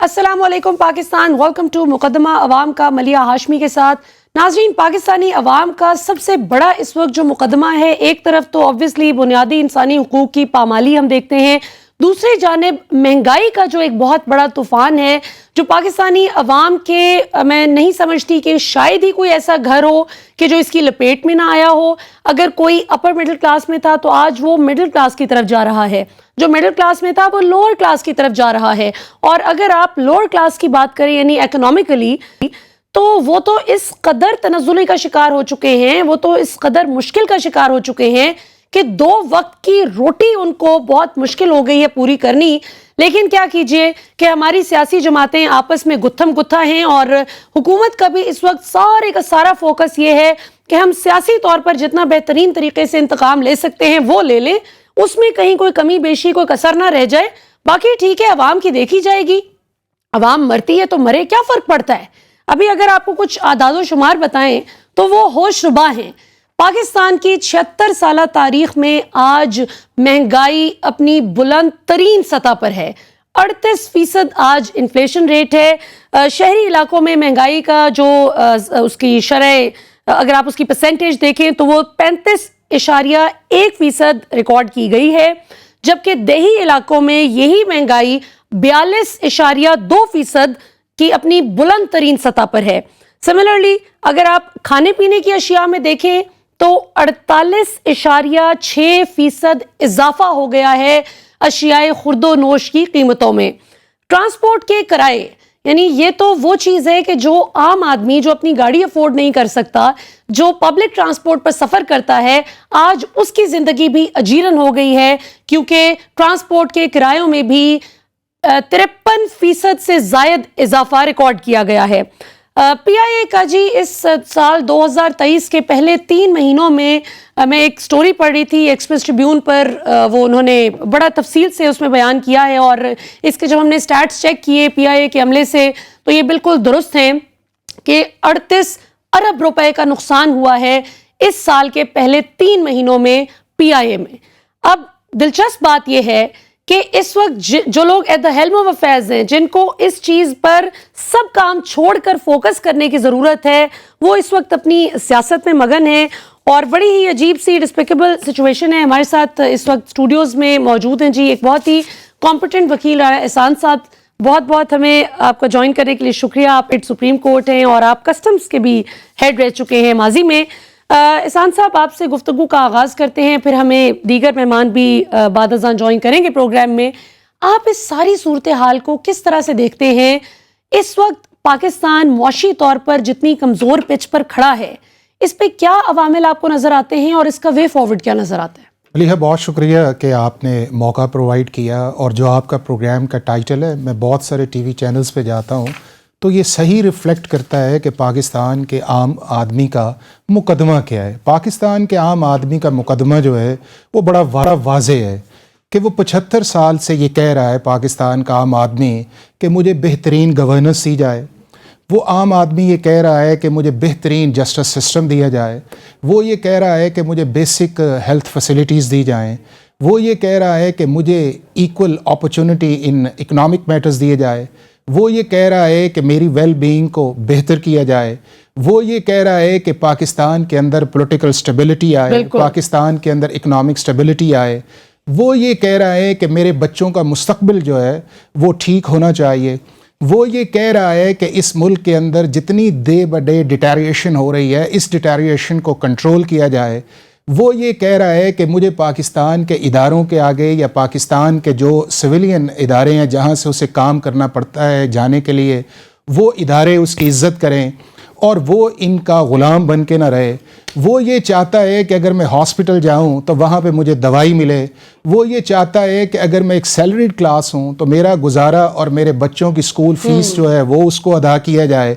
السلام علیکم Pakistan, welcome to مقدمہ عوام کا ملیہ ہاشمی کے ساتھ۔ ناظرین، پاکستانی عوام کا سب سے بڑا اس وقت جو مقدمہ ہے، ایک طرف تو obviously بنیادی انسانی حقوق کی پامالی ہم دیکھتے ہیں، دوسری جانب مہنگائی کا جو ایک بہت بڑا طوفان ہے جو پاکستانی عوام کے میں نہیں سمجھتی کہ شاید ہی کوئی ایسا گھر ہو کہ جو اس کی لپیٹ میں نہ آیا ہو۔ اگر کوئی اپر مڈل کلاس میں تھا تو آج وہ مڈل کلاس کی طرف جا رہا ہے، جو مڈل کلاس میں تھا وہ لوور کلاس کی طرف جا رہا ہے، اور اگر آپ لوور کلاس کی بات کریں یعنی اکنامکلی، تو وہ تو اس قدر تنزلی کا شکار ہو چکے ہیں، وہ تو اس قدر مشکل کا شکار ہو چکے ہیں کہ 2 وقت کی روٹی ان کو بہت مشکل ہو گئی ہے پوری کرنی۔ لیکن کیا کیجئے کہ ہماری سیاسی جماعتیں آپس میں گتھم گتھا ہیں، اور حکومت کا بھی اس وقت سارے کا سارا فوکس یہ ہے کہ ہم سیاسی طور پر جتنا بہترین طریقے سے انتقام لے سکتے ہیں وہ لے لیں، اس میں کہیں کوئی کمی بیشی کوئی کسر نہ رہ جائے، باقی ٹھیک ہے عوام کی دیکھی جائے گی، عوام مرتی ہے تو مرے، کیا فرق پڑتا ہے۔ ابھی اگر آپ کو کچھ اعداد و شمار بتائیں تو وہ ہوش ربا ہیں۔ پاکستان کی 76 سالہ تاریخ میں آج مہنگائی اپنی بلند ترین سطح پر ہے، 38% آج انفلیشن ریٹ ہے۔ شہری علاقوں میں مہنگائی کا جو اس کی شرح اگر آپ اس کی پرسنٹیج دیکھیں تو وہ 35.1% ریکارڈ کی گئی ہے، جبکہ دیہی علاقوں میں یہی مہنگائی 42.2% کی اپنی بلند ترین سطح پر ہے۔ سملرلی اگر آپ کھانے پینے کی اشیاء میں دیکھیں تو 48.6% اضافہ ہو گیا ہے اشیاء خرد و نوش کی قیمتوں میں۔ ٹرانسپورٹ کے کرائے، یعنی یہ تو وہ چیز ہے کہ جو عام آدمی جو اپنی گاڑی افورڈ نہیں کر سکتا، جو پبلک ٹرانسپورٹ پر سفر کرتا ہے، آج اس کی زندگی بھی اجیرن ہو گئی ہے، کیونکہ ٹرانسپورٹ کے کرایوں میں بھی 53% سے زائد اضافہ ریکارڈ کیا گیا ہے۔ پی آئی اے کا جی اس سال 2023 کے پہلے 3 مہینوں میں میں ایک سٹوری پڑھ رہی تھی ایکسپریس ٹریبیون پر، وہ انہوں نے بڑا تفصیل سے اس میں بیان کیا ہے، اور اس کے جب ہم نے سٹیٹس چیک کیے پی آئی اے کے عملے سے تو یہ بالکل درست ہیں کہ 38 ارب روپے کا نقصان ہوا ہے اس سال کے پہلے 3 مہینوں میں پی آئی اے میں۔ اب دلچسپ بات یہ ہے کہ اس وقت جو لوگ at the helm of affairs ہیں، جن کو اس چیز پر سب کام چھوڑ کر فوکس کرنے کی ضرورت ہے، وہ اس وقت اپنی سیاست میں مگن ہیں، اور بڑی ہی عجیب سی ڈسپیکیبل سچویشن ہے۔ ہمارے ساتھ اس وقت اسٹوڈیوز میں موجود ہیں جی ایک بہت ہی کمپیٹنٹ وکیل احسان صاحب، بہت ہمیں آپ کا جوائن کرنے کے لیے شکریہ۔ آپ ایٹ سپریم کورٹ ہیں اور آپ کسٹمز کے بھی ہیڈ رہ چکے ہیں ماضی میں۔ احسان صاحب، آپ سے گفتگو کا آغاز کرتے ہیں، پھر ہمیں دیگر مہمان بھی بعد ازاں جوائن کریں گے پروگرام میں۔ آپ اس ساری صورتحال کو کس طرح سے دیکھتے ہیں؟ اس وقت پاکستان معاشی طور پر جتنی کمزور پچ پر کھڑا ہے، اس پہ کیا عوامل آپ کو نظر آتے ہیں اور اس کا وے فارورڈ کیا نظر آتا ہے؟ ملیحہ، بہت شکریہ کہ آپ نے موقع پرووائڈ کیا، اور جو آپ کا پروگرام کا ٹائٹل ہے، میں بہت سارے ٹی وی چینلز پہ جاتا ہوں تو یہ صحیح ریفلیکٹ کرتا ہے کہ پاکستان کے عام آدمی کا مقدمہ کیا ہے۔ پاکستان کے عام آدمی کا مقدمہ جو ہے وہ بڑا واضح ہے کہ وہ 75 سال سے یہ کہہ رہا ہے پاکستان کا عام آدمی کہ مجھے بہترین گورننس دی جائے، وہ عام آدمی یہ کہہ رہا ہے کہ مجھے بہترین جسٹس سسٹم دیا جائے، وہ یہ کہہ رہا ہے کہ مجھے بیسک ہیلتھ فیسلٹیز دی جائیں، وہ یہ کہہ رہا ہے کہ مجھے ایکول اپرچونٹی ان اکنامک میٹرز دیے جائے، وہ یہ کہہ رہا ہے کہ میری ویل بینگ کو بہتر کیا جائے، وہ یہ کہہ رہا ہے کہ پاکستان کے اندر پولیٹیکل سٹیبلٹی آئے، پاکستان کے اندر اکنامک سٹیبلٹی آئے، وہ یہ کہہ رہا ہے کہ میرے بچوں کا مستقبل جو ہے وہ ٹھیک ہونا چاہیے، وہ یہ کہہ رہا ہے کہ اس ملک کے اندر جتنی ڈے بائی ڈے ڈیٹیریشن ہو رہی ہے اس ڈیٹیریشن کو کنٹرول کیا جائے، وہ یہ کہہ رہا ہے کہ مجھے پاکستان کے اداروں کے آگے یا پاکستان کے جو سویلین ادارے ہیں جہاں سے اسے کام کرنا پڑتا ہے جانے کے لیے، وہ ادارے اس کی عزت کریں اور وہ ان کا غلام بن کے نہ رہے، وہ یہ چاہتا ہے کہ اگر میں ہاسپٹل جاؤں تو وہاں پہ مجھے دوائی ملے، وہ یہ چاہتا ہے کہ اگر میں ایک سیلریڈ کلاس ہوں تو میرا گزارا اور میرے بچوں کی اسکول فیس جو ہے وہ اس کو ادا کیا جائے،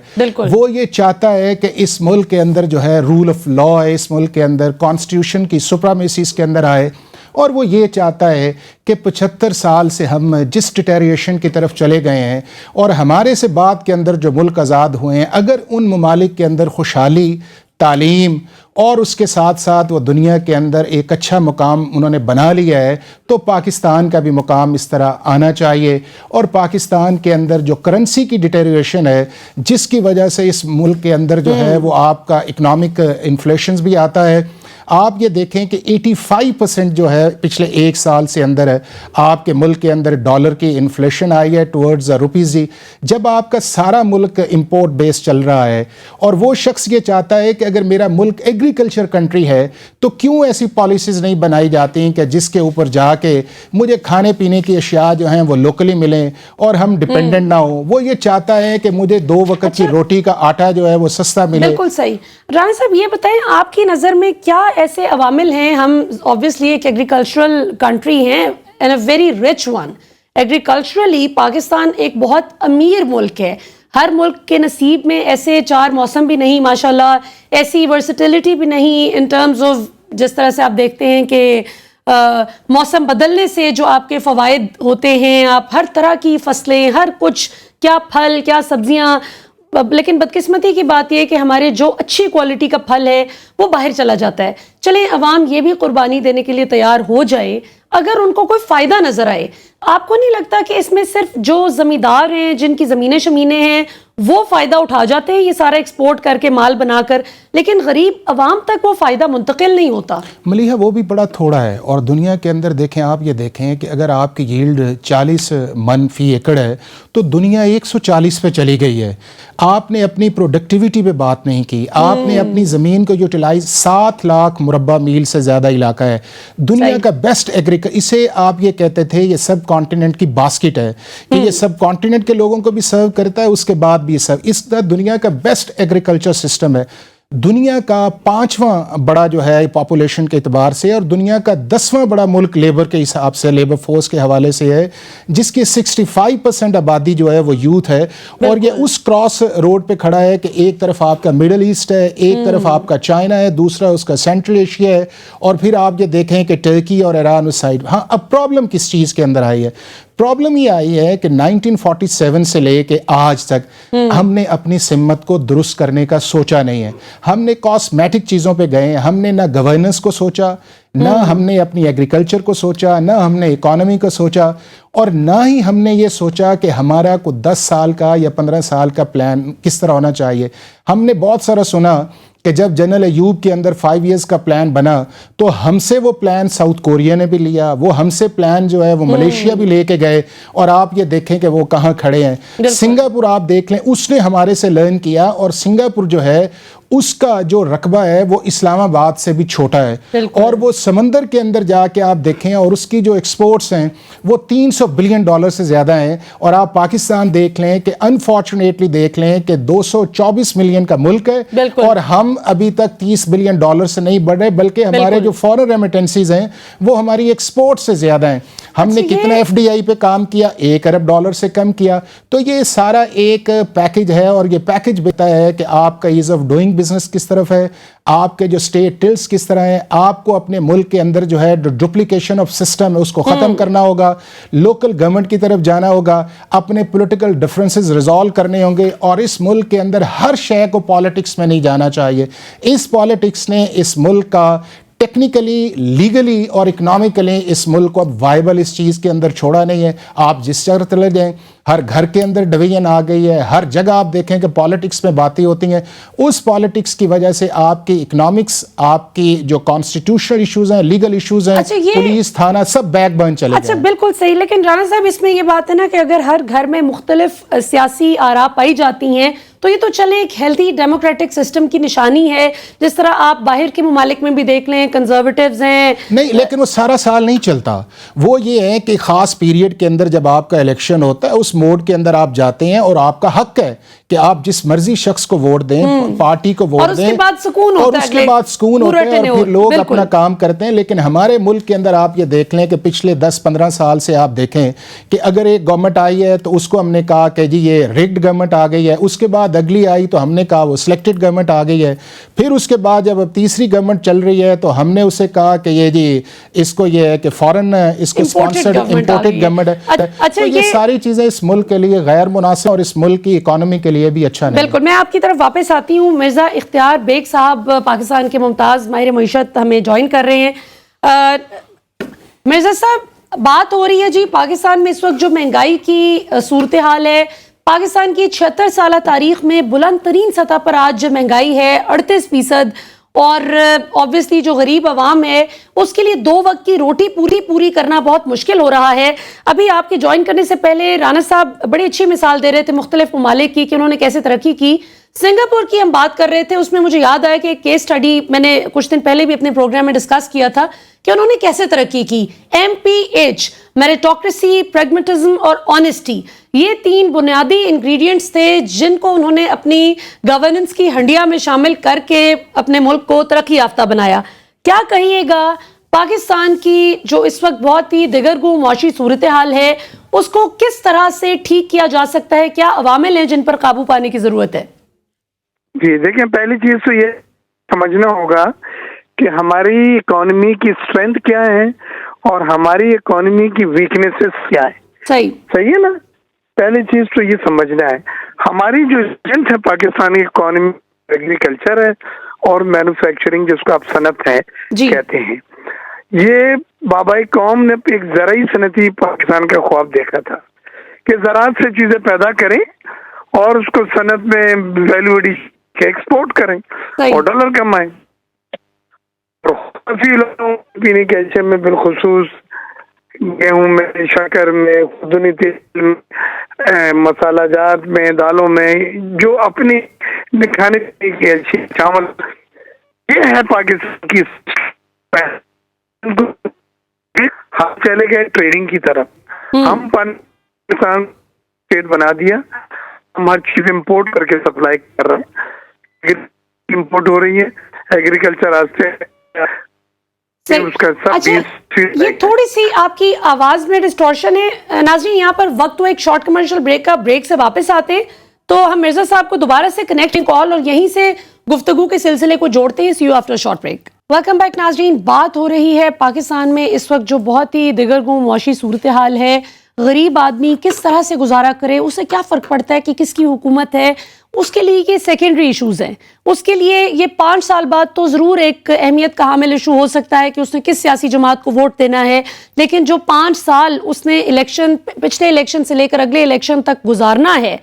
وہ یہ چاہتا ہے کہ اس ملک کے اندر جو ہے رول آف لا ہے، اس ملک کے اندر کانسٹیٹیوشن کی سپرامیسی اس کے اندر آئے، اور وہ یہ چاہتا ہے کہ 75 سال سے ہم جس ڈیٹیریشن کی طرف چلے گئے ہیں اور ہمارے سے بعد کے اندر جو ملک آزاد ہوئے ہیں، اگر ان ممالک کے اندر خوشحالی، تعلیم اور اس کے ساتھ ساتھ وہ دنیا کے اندر ایک اچھا مقام انہوں نے بنا لیا ہے، تو پاکستان کا بھی مقام اس طرح آنا چاہیے. اور پاکستان کے اندر جو کرنسی کی ڈیٹیریشن ہے، جس کی وجہ سے اس ملک کے اندر جو ہے وہ آپ کا اکنامک انفلیشنز بھی آتا ہے. آپ یہ دیکھیں کہ 85% جو ہے پچھلے ایک سال سے اندر ہے آپ کے ملک کے اندر ڈالر کی انفلیشن آئی ہے ٹورڈز روپیز. جب آپ کا سارا ملک امپورٹ بیس چل رہا ہے اور وہ شخص یہ چاہتا ہے کہ اگر میرا ملک ایگریکلچر کنٹری ہے تو کیوں ایسی پالیسیز نہیں بنائی جاتی ہیں کہ جس کے اوپر جا کے مجھے کھانے پینے کی اشیاء جو ہیں وہ لوکلی ملیں اور ہم ڈپینڈنٹ نہ ہوں. وہ یہ چاہتا ہے کہ مجھے 2 وقت کی روٹی کا آٹا جو ہے وہ سستا ملے. بالکل صحیح. رانا صاحب یہ بتائیں آپ کی نظر میں کیا ایسے عوامل ہیں؟ ہم obviously ایک ایگریکلچرل کنٹری ہیں and a very rich one. Agriculturally Pakistan ایک بہت امیر ملک ہے. ہر ملک کے نصیب میں ایسے 4 موسم بھی نہیں ماشاءاللہ, ایسی ورسٹیلٹی بھی نہیں ان ٹرمز آف جس طرح سے آپ دیکھتے ہیں کہ موسم بدلنے سے جو آپ کے فوائد ہوتے ہیں, آپ ہر طرح کی فصلیں, ہر کچھ, کیا پھل کیا سبزیاں. لیکن بدقسمتی کی بات یہ ہے کہ ہمارے جو اچھی کوالٹی کا پھل ہے وہ باہر چلا جاتا ہے. چلیں عوام یہ بھی قربانی دینے کے لیے تیار ہو جائے اگر ان کو کوئی فائدہ نظر آئے. آپ کو نہیں لگتا کہ اس میں صرف جو زمیندار ہیں جن کی زمینیں شمینیں ہیں وہ فائدہ اٹھا جاتے ہیں یہ سارا ایکسپورٹ کر کے مال بنا کر, لیکن غریب عوام تک وہ فائدہ منتقل نہیں ہوتا؟ ملیحہ وہ بھی بڑا تھوڑا ہے. اور دنیا کے اندر دیکھیں, آپ یہ دیکھیں کہ اگر آپ کی ییلڈ 40 من فی ایکڑ ہے تو دنیا 140 پہ چلی گئی ہے. آپ نے اپنی پروڈکٹیویٹی پہ بات نہیں کی, آپ نے اپنی زمین کو یوٹیلائز 7 لاکھ مربع میل سے زیادہ علاقہ ہے دنیا کا بیسٹ اسے آپ یہ کہتے تھے یہ سب کانٹیننٹ کی باسکٹ ہے کہ یہ سب کانٹیننٹ کے لوگوں کو بھی سرو کرتا ہے, اس کے بعد بھی سب اس طرح دنیا کا بیسٹ ایگریکلچر سسٹم ہے. دنیا کا 5واں بڑا جو ہے پاپولیشن کے اعتبار سے اور دنیا کا 10واں بڑا ملک لیبر کے حساب سے, لیبر فورس کے حوالے سے ہے, جس کی 65% آبادی جو ہے وہ یوتھ ہے. اور یہ اس کراس روڈ پہ کھڑا ہے کہ ایک طرف آپ کا مڈل ایسٹ ہے, ایک طرف آپ کا چائنا ہے, دوسرا اس کا سینٹرل ایشیا ہے, اور پھر آپ یہ دیکھیں کہ ٹرکی اور ایران اس سائڈ. ہاں, اب پرابلم کس چیز کے اندر آئی ہے؟ پرابلم یہ آئی ہے کہ 1947 سے لے کے آج تک ہم نے اپنی سمت کو درست کرنے کا سوچا نہیں ہے. ہم نے کاسمیٹک چیزوں پہ گئے ہیں, ہم نے نہ گورننس کو سوچا, نہ ہم نے اپنی ایگریکلچر کو سوچا, نہ ہم نے اکانومی کو سوچا, اور نہ ہی ہم نے یہ سوچا کہ ہمارا کو 10 سال کا یا 15 سال کا پلان کس طرح ہونا چاہیے. ہم نے بہت سارا سنا کہ جب جنرل ایوب کے اندر 5 ایئرز کا پلان بنا تو ہم سے وہ پلان ساؤتھ کوریا نے بھی لیا, وہ ہم سے پلان جو ہے وہ ملیشیا بھی لے کے گئے, اور آپ یہ دیکھیں کہ وہ کہاں کھڑے ہیں. سنگاپور آپ دیکھ لیں, اس نے ہمارے سے لرن کیا, اور سنگاپور جو ہے اس کا جو رقبہ ہے وہ اسلام آباد سے بھی چھوٹا ہے, اور وہ سمندر کے اندر جا کے آپ دیکھیں اور اس کی جو ایکسپورٹس ہیں وہ $300 بلین سے زیادہ ہیں. اور آپ پاکستان دیکھ لیں کہ انفارچونیٹلی دیکھ لیں کہ 224 ملین کا ملک ہے, اور ہم ابھی تک $30 بلین سے نہیں بڑھ رہے, بلکہ ہمارے جو فورن ریمیٹنسیز ہیں وہ ہماری ایکسپورٹ سے زیادہ ہیں. ہم نے کتنا ایف ڈی آئی پہ کام کیا؟ $1 ارب سے کم کیا. تو یہ سارا ایک پیکج ہے, اور یہ پیکج بتایا ہے کہ آپ کا ایز آف ڈوئنگ بزنس کس طرف ہے, آپ کے جو اسٹیٹ ٹلز کس طرح ہیں, آپ کو اپنے ملک کے اندر جو ہے ڈپلیکیشن آف سسٹم ہے اس کو ختم کرنا ہوگا, لوکل گورنمنٹ کی طرف جانا ہوگا, اپنے پولیٹیکل ڈفرینسز ریزالو کرنے ہوں گے, اور اس ملک کے اندر ہر شے کو پالیٹکس میں نہیں جانا چاہیے. اس پالیٹکس نے اس ملک کا ٹیکنیکلی, لیگلی اور اکنامکلی اس ملک کو اب وائبل اس چیز کے اندر چھوڑا نہیں ہے. آپ جس جگہ چلے جائیں ہر گھر کے اندر ڈویژن آ گئی ہے, ہر جگہ آپ دیکھیں کہ پالیٹکس میں باتیں ہوتی ہیں. اس پالیٹکس کی وجہ سے آپ کی اکنامکس, آپ کی جو کانسٹیٹیوشنل ایشوز ہیں, لیگل ایشوز ہیں, پولیس تھانہ سب بیک برن چلے گئے. اچھا بالکل صحیح. لیکن رانا صاحب اس میں یہ بات ہے نا کہ اگر ہر گھر میں مختلف سیاسی آراء پائی جاتی ہیں تو یہ تو چلیں ایک ہیلتھی ڈیموکریٹک سسٹم کی نشانی ہے, جس طرح آپ باہر کے ممالک میں بھی دیکھ لیں کنزرویٹیوز ہیں. نہیں, لیکن وہ سارا سال نہیں چلتا. وہ یہ ہے کہ خاص پیریڈ کے اندر جب آپ کا الیکشن ہوتا ہے اس موڈ کے اندر آپ جاتے ہیں, اور آپ کا حق ہے کہ آپ جس مرضی شخص کو ووٹ دیں, پارٹی کو ووٹ دیں, اور اس کے بعد سکون ہوتا ہے, اور اس کے بعد سکون ہوتا ہے, اور پھر لوگ اپنا کام کرتے ہیں. لیکن ہمارے ملک کے اندر آپ یہ دیکھ لیں کہ پچھلے 10-15 سال سے آپ دیکھیں کہ اگر ایک گورنمنٹ آئی ہے تو اس کو ہم نے کہا کہ جی یہ ریگڈ گورنمنٹ آ گئی ہے, اس کے بعد بعد اگلی آئی تو ہم نے کہا وہ سلیکٹڈ گورنمنٹ آ گئی ہے. پھر اس کے بعد جب اب تیسری گورنمنٹ چل رہی ہے تو ہم نے اسے کہا کہ یہ جی اس کو یہ ہے کہ فورن اس کو اسپانسرڈ امپورٹڈ گورنمنٹ ہے. تو یہ ساری چیزیں اس ملک کے لیے غیر مناسب اور اس ملک کی اکانومی کے لیے بھی اچھا نہیں. بالکل, میں آپ کی طرف واپس آتی ہوں. مرزا اختیار بیگ صاحب پاکستان کے ممتاز ماہر معیشت ہمیں جوائن کر رہے ہیں. مرزا صاحب, بات ہو رہی ہے جی پاکستان میں اس وقت جو مہنگائی کی صورتحال ہے, پاکستان کی 76 سالہ تاریخ میں بلند ترین سطح پر آج مہنگائی ہے 38%, اور obviously جو غریب عوام ہے اس کے لیے 2 وقت کی روٹی پوری کرنا بہت مشکل ہو رہا ہے. ابھی آپ کے جوائن کرنے سے پہلے رانا صاحب بڑی اچھی مثال دے رہے تھے مختلف ممالک کی کہ انہوں نے کیسے ترقی کی. سنگاپور کی ہم بات کر رہے تھے, اس میں مجھے یاد آیا کہ ایک کیس سٹڈی میں نے کچھ دن پہلے بھی اپنے پروگرام میں ڈسکس کیا تھا کہ انہوں نے کیسے ترقی کی. MPH, میریٹوکریسی, پریگمیٹزم اور آنیسٹی, یہ 3 بنیادی انگریڈینٹس تھے جن کو انہوں نے اپنی گورننس کی ہنڈیا میں شامل کر کے اپنے ملک کو ترقی یافتہ بنایا. کیا کہیے گا پاکستان کی جو اس وقت بہت ہی دگرگوں معاشی صورتحال ہے اس کو کس طرح سے ٹھیک کیا جا سکتا ہے؟ کیا عوامل ہیں جن پر قابو پانے کی ضرورت ہے؟ جی دیکھیں, پہلی چیز تو یہ سمجھنا ہوگا کہ ہماری اکانومی کی اسٹرینتھ کیا ہے اور ہماری اکانومی کی ویکنیسز کیا ہے. صحیح ہے نا. پہلی چیز تو یہ سمجھنا ہے ہماری جو اسٹرینتھ ہے پاکستانی اکانومی ایگریکلچر ہے اور مینوفیکچرنگ جس کو آپ صنعت ہے کہتے ہیں. یہ بابائے قوم نے ایک زرعی صنعتی پاکستان کا خواب دیکھا تھا کہ زراعت سے چیزیں پیدا کریں اور اس کو صنعت میں ویلیو ایڈیشن کے ایکسپورٹ کریں اور ڈالر کمائیں. کافی لوگوں پینے کے اشیاء میں بالخصوص گیہوں میں, شکر میں, خودنی تیل میں, مسالہ جات میں, دالوں میں, جو اپنی کھانے پینے کی اشیاء, چاول, یہ ہے پاکستان کی. ہم چلے گئے ٹریڈنگ کی طرف, ہم پاکستان اسٹیٹ بنا دیا, ہم ہر چیز امپورٹ کر کے سپلائی کر رہے ہیں, امپورٹ ہو رہی ہے ایگریکلچر واسطے. یہ تھوڑی سی آپ کی آواز میں ڈسٹورشن ہے. ناظرین یہاں پر وقت ہوا ایک شارٹ کمرشل بریک کا, بریک سے واپس آتے ہیں تو ہم مرزا صاحب کو دوبارہ سے کنیکٹنگ کال اور یہیں سے گفتگو کے سلسلے کو جوڑتے ہیں. See you after short break. Welcome back ناظرین. بات ہو رہی ہے پاکستان میں اس وقت جو بہت ہی دگرگوں معاشی صورتحال ہے, غریب آدمی کس طرح سے گزارا کرے, اسے کیا فرق پڑتا ہے کہ کس کی حکومت ہے, اس کے لیے یہ سیکنڈری ایشوز ہیں. اس کے لیے یہ 5 سال بعد تو ضرور ایک اہمیت کا حامل ایشو ہو سکتا ہے کہ اس نے کس سیاسی جماعت کو ووٹ دینا ہے, لیکن جو 5 سال اس نے الیکشن, پچھلے الیکشن سے لے کر اگلے الیکشن تک گزارنا ہے,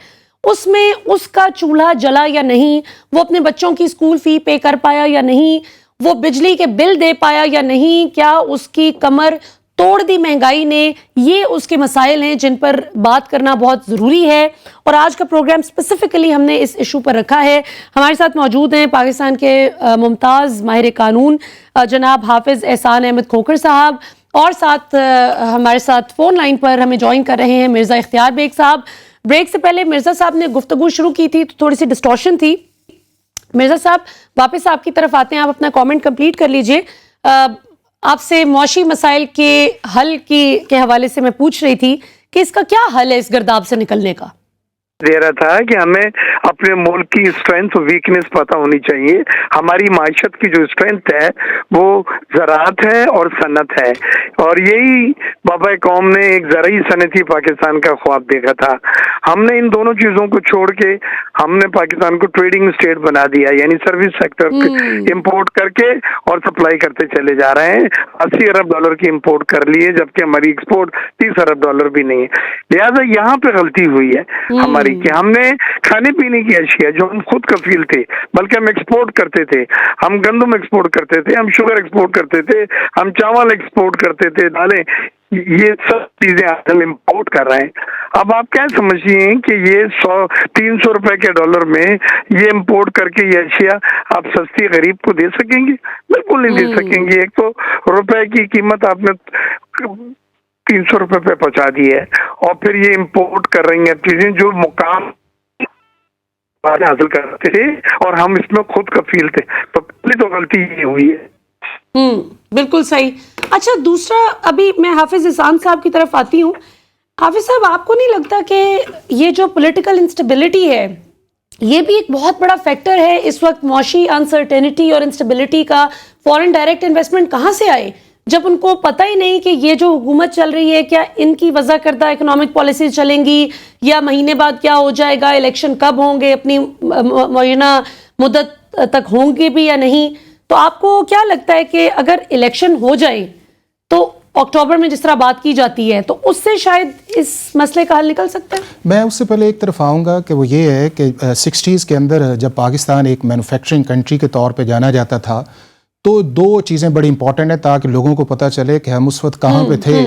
اس میں اس کا چولہا جلا یا نہیں, وہ اپنے بچوں کی اسکول فی پے کر پایا یا نہیں, وہ بجلی کے بل دے پایا یا نہیں, کیا اس کی کمر توڑ دی مہنگائی نے, یہ اس کے مسائل ہیں جن پر بات کرنا بہت ضروری ہے. اور آج کا پروگرام اسپیسیفکلی ہم نے اس ایشو پر رکھا ہے. ہمارے ساتھ موجود ہیں پاکستان کے ممتاز ماہر قانون جناب حافظ احسان احمد کھوکھر صاحب, اور ساتھ ہمارے ساتھ فون لائن پر ہمیں جوائن کر رہے ہیں مرزا اختیار بیگ صاحب. بریک سے پہلے مرزا صاحب نے گفتگو شروع کی تھی تو تھوڑی سی ڈسٹورشن تھی. مرزا صاحب واپس آپ کی طرف آتے ہیں, آپ اپنا کامنٹ کمپلیٹ کر لیجئے. آپ سے معاشی مسائل کے حل کے حوالے سے میں پوچھ رہی تھی کہ اس کا کیا حل ہے اس گرداب سے نکلنے کا؟ دے رہا تھا کہ ہمیں اپنے ملک کی اسٹرینتھ اور ویکنیس پتہ ہونی چاہیے. ہماری معیشت کی جو اسٹرینتھ ہے وہ زراعت ہے اور صنعت ہے, اور یہی بابا قوم نے ایک زرعی صنعتی پاکستان کا خواب دیکھا تھا. ہم نے ان دونوں چیزوں کو چھوڑ کے ہم نے پاکستان کو ٹریڈنگ اسٹیٹ بنا دیا, یعنی سروس سیکٹر امپورٹ کر کے اور سپلائی کرتے چلے جا رہے ہیں. 80 ارب ڈالر کی امپورٹ کر لیے جبکہ ہماری ایکسپورٹ 30 ارب ڈالر بھی نہیں ہے. لہٰذا یہاں پہ غلطی ہوئی ہے ہماری کہ ہم نے کھانے پینے کی اشیاء جو ہم خود کفیل تھے, بلکہ ہم ایکسپورٹ کرتے تھے, ہم گندم ایکسپورٹ کرتے تھے, ہم شوگر ایکسپورٹ کرتے تھے, ہم چاول ایکسپورٹ کرتے تھے, دالیں, یہ سب چیزیں آج امپورٹ کر رہے ہیں. اب آپ کیا سمجھیے ہیں کہ یہ 300 روپے کے ڈالر میں یہ امپورٹ کر کے یہ اشیاء آپ سستی غریب کو دے سکیں گے؟ بالکل نہیں دے سکیں گے. ایک تو روپے کی قیمت آپ نے 300 روپے پہ پہنچا دی ہے, اور پھر یہ امپورٹ کر رہی ہیں چیزیں جو مقام حاصل کرتے تھے اور ہم اس میں خود کفیل تھے. تو پہلی تو غلطی یہ ہوئی ہے. بالکل صحیح. اچھا دوسرا, ابھی میں حافظ احسان صاحب کی طرف آتی ہوں. حافظ صاحب, آپ کو نہیں لگتا کہ یہ جو پولیٹیکل انسٹیبلٹی ہے یہ بھی ایک بہت بڑا فیکٹر ہے اس وقت معاشی انسرٹینٹی اور انسٹیبلٹی کا. فورن ڈائریکٹ انویسٹمنٹ کہاں سے آئے جب ان کو پتہ ہی نہیں کہ یہ جو حکومت چل رہی ہے کیا ان کی وضع کردہ اکنامک پالیسیز چلیں گی یا مہینے بعد کیا ہو جائے گا, الیکشن کب ہوں گے, اپنی معینہ مدت تک ہوں گے بھی یا نہیں. تو آپ کو کیا لگتا ہے کہ اگر الیکشن ہو جائے تو اکتوبر میں جس طرح بات کی جاتی ہے تو اس سے شاید اس مسئلے کا حل نکل سکتا ہے؟ میں اس سے پہلے ایک طرف آؤں گا کہ وہ یہ ہے کہ 60s کے اندر جب پاکستان ایک مینوفیکچرنگ کنٹری کے طور پہ جانا جاتا تھا تو دو چیزیں بڑی امپورٹنٹ ہیں تاکہ لوگوں کو پتہ چلے کہ ہم اس وقت کہاں پہ تھے.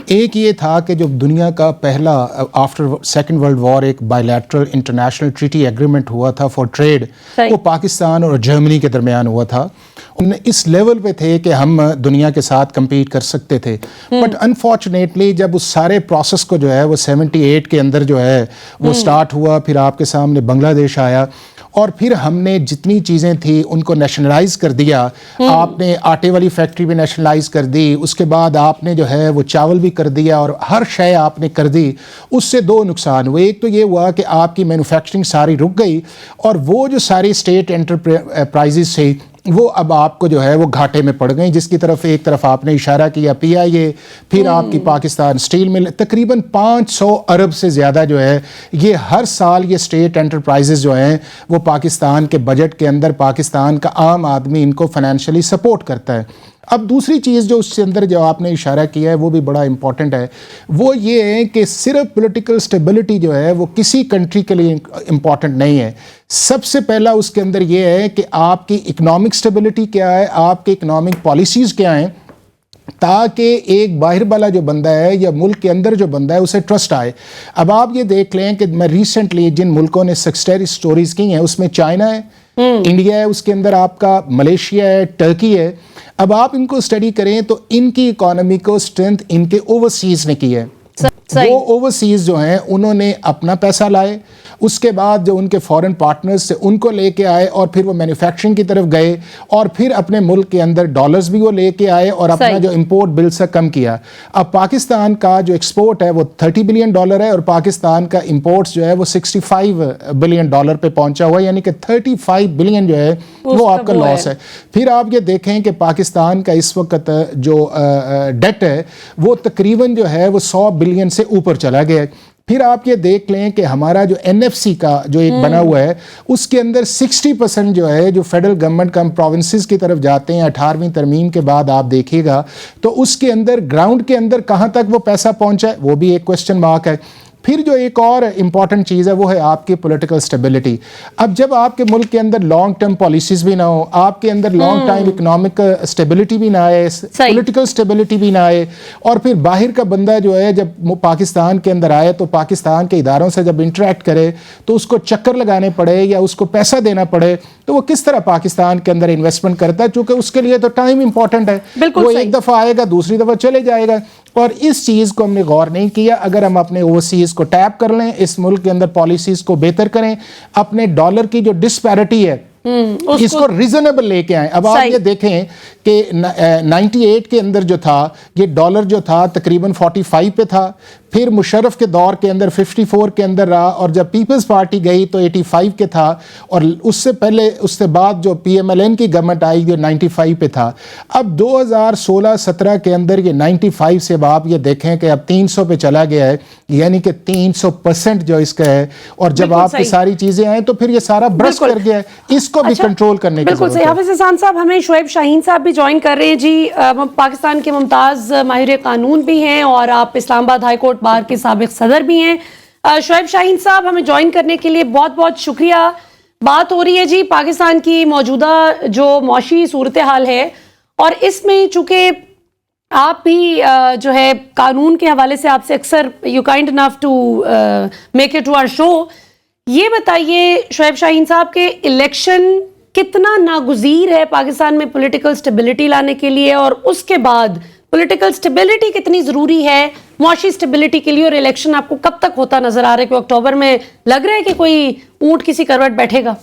ایک یہ تھا کہ جو دنیا کا پہلا آفٹر سیکنڈ ورلڈ وار ایک بائیلیٹرل انٹرنیشنل ٹریٹی ایگریمنٹ ہوا تھا فار ٹریڈ, وہ پاکستان اور جرمنی کے درمیان ہوا تھا. ان اس لیول پہ تھے کہ ہم دنیا کے ساتھ کمپیٹ کر سکتے تھے. بٹ انفارچونیٹلی جب اس سارے پروسیس کو جو ہے وہ 78 کے اندر جو ہے وہ سٹارٹ ہوا, پھر آپ کے سامنے بنگلہ دیش آیا اور پھر ہم نے جتنی چیزیں تھیں ان کو نیشنلائز کر دیا. آپ نے آٹے والی فیکٹری بھی نیشنلائز کر دی, اس کے بعد آپ نے جو ہے وہ چاول بھی کر دیا اور ہر شے آپ نے کر دی. اس سے دو نقصان ہوئے. ایک تو یہ ہوا کہ آپ کی مینوفیکچرنگ ساری رک گئی اور وہ جو ساری اسٹیٹ انٹرپرائزز تھے وہ اب آپ کو جو ہے وہ گھاٹے میں پڑ گئیں, جس کی طرف ایک طرف آپ نے اشارہ کیا PIA, پھر آپ کی پاکستان اسٹیل مل, تقریباً 500 ارب سے زیادہ جو ہے یہ ہر سال یہ اسٹیٹ انٹرپرائزز جو ہیں وہ پاکستان کے بجٹ کے اندر پاکستان کا عام آدمی ان کو فائنینشلی سپورٹ کرتا ہے. اب دوسری چیز جو اس کے اندر جو آپ نے اشارہ کیا ہے وہ بھی بڑا امپورٹنٹ ہے, وہ یہ ہے کہ صرف پولیٹیکل سٹیبلٹی جو ہے وہ کسی کنٹری کے لیے امپورٹنٹ نہیں ہے. سب سے پہلا اس کے اندر یہ ہے کہ آپ کی اکنامک سٹیبلٹی کیا ہے, آپ کے اکنامک پالیسیز کیا ہیں, تاکہ ایک باہر والا جو بندہ ہے یا ملک کے اندر جو بندہ ہے اسے ٹرسٹ آئے. اب آپ یہ دیکھ لیں کہ میں ریسنٹلی جن ملکوں نے سکسیس سٹوریز کی ہیں اس میں چائنا ہے, انڈیا ہے, اس کے اندر آپ کا ملیشیا ہے, ٹرکی ہے. اب آپ ان کو اسٹڈی کریں تو ان کی اکانومی کو اسٹرینتھ ان کے اوورسیز نے کی ہے. وہ اوورسیز جو ہیں انہوں نے اپنا پیسہ لائے, اس کے بعد جو ان کے فورن پارٹنرز سے ان کو لے کے آئے اور پھر وہ مینوفیکچرنگ کی طرف گئے اور پھر اپنے ملک کے اندر ڈالرز بھی وہ لے کے آئے اور اپنا جو امپورٹ بل سے کم کیا. اب پاکستان کا جو ایکسپورٹ ہے وہ $30 بلین ہے اور پاکستان کا امپورٹس جو ہے وہ $65 بلین پہ پہنچا ہوا ہے, یعنی کہ 35 بلین جو ہے وہ آپ کا لاس ہے. پھر آپ یہ دیکھیں کہ پاکستان کا اس وقت جو ڈیٹ ہے وہ تقریباً جو ہے وہ 100 بلین سے اوپر چلا گیا ہے. پھر آپ یہ دیکھ لیں کہ ہمارا جو NFC کا جو ایک بنا ہوا ہے اس کے اندر 60% جو ہے جو فیڈرل گورنمنٹ کا ہم پروونسز کی طرف جاتے ہیں 18ویں ترمیم کے بعد آپ دیکھیے گا تو اس کے اندر گراؤنڈ کے اندر کہاں تک وہ پیسہ پہنچا ہے وہ بھی ایک کوسچن مارک ہے. پھر جو ایک اور امپورٹنٹ چیز ہے وہ ہے آپ کی پولیٹیکل سٹیبلٹی. اب جب آپ کے ملک کے اندر لانگ ٹرم پالیسیز بھی نہ ہو, آپ کے اندر لانگ ٹائم اکنامک سٹیبلٹی بھی نہ آئے, پولیٹیکل سٹیبلٹی بھی نہ آئے, اور پھر باہر کا بندہ جو ہے جب پاکستان کے اندر آئے تو پاکستان کے اداروں سے جب انٹریکٹ کرے تو اس کو چکر لگانے پڑے یا اس کو پیسہ دینا پڑے تو وہ کس طرح پاکستان کے اندر انویسٹمنٹ کرتا ہے, چونکہ اس کے لیے تو ٹائم امپورٹنٹ ہے. وہ ایک دفعہ آئے گا دوسری دفعہ چلے جائے گا, اور اس چیز کو ہم نے غور نہیں کیا. اگر ہم اپنے اوورسیز کو ٹیپ کر لیں, اس ملک کے اندر پالیسیز کو بہتر کریں, اپنے ڈالر کی جو ڈسپیرٹی ہے اس کو ریزنیبل لے کے آئیں. اب آپ یہ دیکھیں کہ 98 کے اندر جو تھا یہ ڈالر جو تھا تقریباً 45 پہ تھا, پھر مشرف کے دور کے اندر 54 کے اندر رہا, اور جب پیپلز پارٹی گئی تو 85 کے تھا, اور اس سے پہلے اس سے بعد جو PMLN کی گورنمنٹ آئی جو 95 پہ تھا. اب 2016-17 کے اندر یہ 95 سے اب آپ یہ دیکھیں کہ اب 300 پہ چلا گیا ہے, یعنی کہ 300% جو اس کا ہے. اور جب آپ کی ساری چیزیں آئیں تو پھر یہ سارا برس کر گیا ہے, اس کو بھی کنٹرول کرنے کی ضرورت ہے. حافظ احسان صاحب, ہمیں شعیب شاہین صاحب بھی جوائن کر رہے ہیں جی, پاکستان کے ممتاز ماہر قانون بھی ہیں اور آپ اسلام آباد ہائی کورٹ بار کے سابق صدر بھی ہیں. شعیب شاہین صاحب, ہمیں جوائن کرنے کے لیے بہت بہت شکریہ. بات ہو رہی ہے جی پاکستان کی موجودہ جو معاشی صورتحال ہے, اور اس میں چونکہ آپ بھی جو ہے قانون کے حوالے سے آپ سے اکثر you kind enough to make it to our show, یہ بتائیے شعیب شاہین صاحب کہ الیکشن کتنا ناگزیر ہے پاکستان میں پولیٹیکل سٹیبلٹی لانے کے لیے, اور اس کے بعد پولیٹیکل سٹیبلٹی کتنی ضروری ہے معاشی سٹیبلٹی کے لیے, اور الیکشن آپ کو کب تک ہوتا نظر آ رہا ہے کہ اکتوبر میں لگ رہا ہے کہ کوئی اونٹ کسی کروٹ بیٹھے گا؟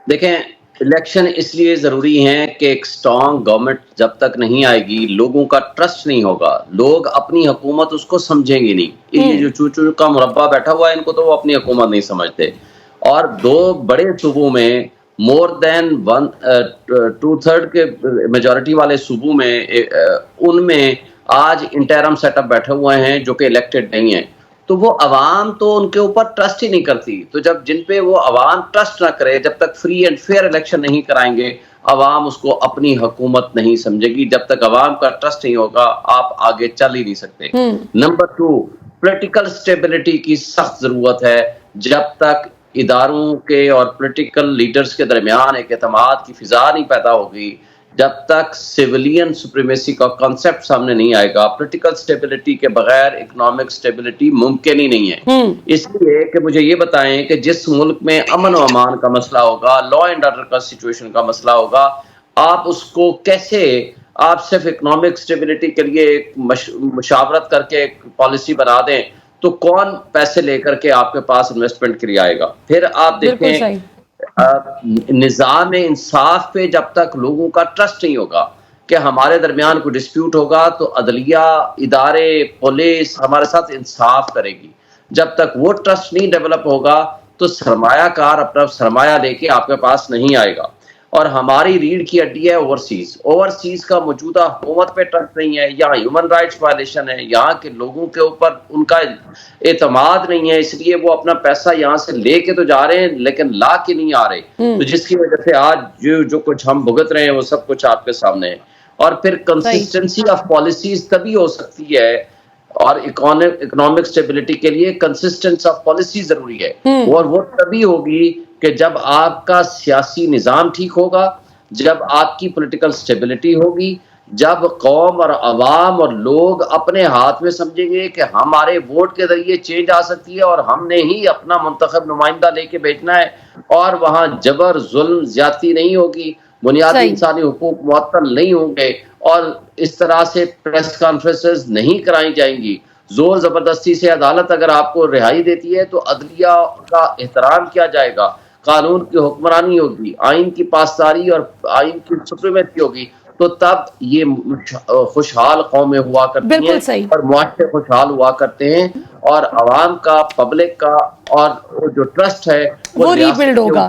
دیکھیں, الیکشن اس لیے ضروری ہیں کہ ایک سٹرانگ گورنمنٹ جب تک نہیں آئے گی لوگوں کا ٹرسٹ نہیں ہوگا, لوگ اپنی حکومت اس کو سمجھیں گے نہیں. یہ جو چو چو کا مربع بیٹھا ہوا ہے ان کو تو وہ اپنی حکومت نہیں سمجھتے. اور 2 بڑے صوبوں میں مور دین 2/3 کے میجورٹی والے صوبوں میں ان میں آج انٹرم سیٹ اپ بیٹھے ہوئے ہیں جو کہ الیکٹڈ نہیں ہیں. تو وہ عوام تو ان کے اوپر ٹرسٹ ہی نہیں کرتی. تو جب جن پہ وہ عوام ٹرسٹ نہ کرے، جب تک فری اینڈ فیئر الیکشن نہیں کرائیں گے، عوام اس کو اپنی حکومت نہیں سمجھے گی. جب تک عوام کا ٹرسٹ نہیں ہوگا آپ آگے چل ہی نہیں سکتے. نمبر 2، پولیٹیکل سٹیبلٹی کی سخت ضرورت ہے. جب تک اداروں کے اور پولیٹیکل لیڈرز کے درمیان ایک اعتماد کی فضا نہیں پیدا ہوگی، جب تک سویلین سپریمیسی کا کانسیپٹ سامنے نہیں آئے گا، پولیٹیکل سٹیبلٹی کے بغیر اکنامک سٹیبلٹی ممکن ہی نہیں ہے. اس لیے کہ مجھے یہ بتائیں کہ جس ملک میں امن و امان کا مسئلہ ہوگا، لا اینڈ آرڈر کا سچویشن کا مسئلہ ہوگا، آپ اس کو کیسے آپ صرف اکنامک سٹیبلٹی کے لیے ایک مشاورت کر کے ایک پالیسی بنا دیں تو کون پیسے لے کر کے آپ کے پاس انویسٹمنٹ کے لیے آئے گا؟ پھر آپ دیکھیں نظام انصاف پہ جب تک لوگوں کا ٹرسٹ نہیں ہوگا کہ ہمارے درمیان کوئی ڈسپیوٹ ہوگا تو عدلیہ ادارے پولیس ہمارے ساتھ انصاف کرے گی. جب تک وہ ٹرسٹ نہیں ڈیولپ ہوگا تو سرمایہ کار اپنا سرمایہ لے کے آپ کے پاس نہیں آئے گا. اور ہماری ریڑھ کی ہڈی ہے اوورسیز کا موجودہ حکومت پہ ٹرسٹ نہیں ہے، یہاں ہیومن رائٹس وائلیشن ہے، یہاں کے لوگوں کے اوپر ان کا اعتماد نہیں ہے، اس لیے وہ اپنا پیسہ یہاں سے لے کے تو جا رہے ہیں لیکن لا کے نہیں آ رہے. تو جس کی وجہ سے آج جو کچھ ہم بھگت رہے ہیں وہ سب کچھ آپ کے سامنے ہے. اور پھر کنسسٹنسی آف پالیسیز تبھی ہو سکتی ہے، اور اکنامک سٹیبلٹی کے لیے کنسسٹنس آف پالیسی ضروری ہے، اور وہ تبھی ہوگی کہ جب آپ کا سیاسی نظام ٹھیک ہوگا، جب آپ کی پولیٹیکل سٹیبلٹی ہوگی، جب قوم اور عوام اور لوگ اپنے ہاتھ میں سمجھیں گے کہ ہمارے ووٹ کے ذریعے چینج آ سکتی ہے اور ہم نے ہی اپنا منتخب نمائندہ لے کے بھیجنا ہے، اور وہاں جبر ظلم زیادتی نہیں ہوگی، بنیادی انسانی حقوق معطل نہیں ہوں گے، اور اس طرح سے پریس کانفرنسز نہیں کرائی جائیں گی. زور زبردستی سے عدالت اگر آپ کو رہائی دیتی ہے تو عدلیہ کا احترام کیا جائے گا، قانون کی حکمرانی ہوگی، آئین کی پاسداری اور آئین کی سپریمیسی ہوگی، تو تب یہ خوشحال قومیں ہوا کرتی ہیں اور معاشرے خوشحال ہوا کرتے ہیں، اور عوام کا، پبلک کا اور جو ٹرسٹ ہے وہ ریبلڈ ہوگا.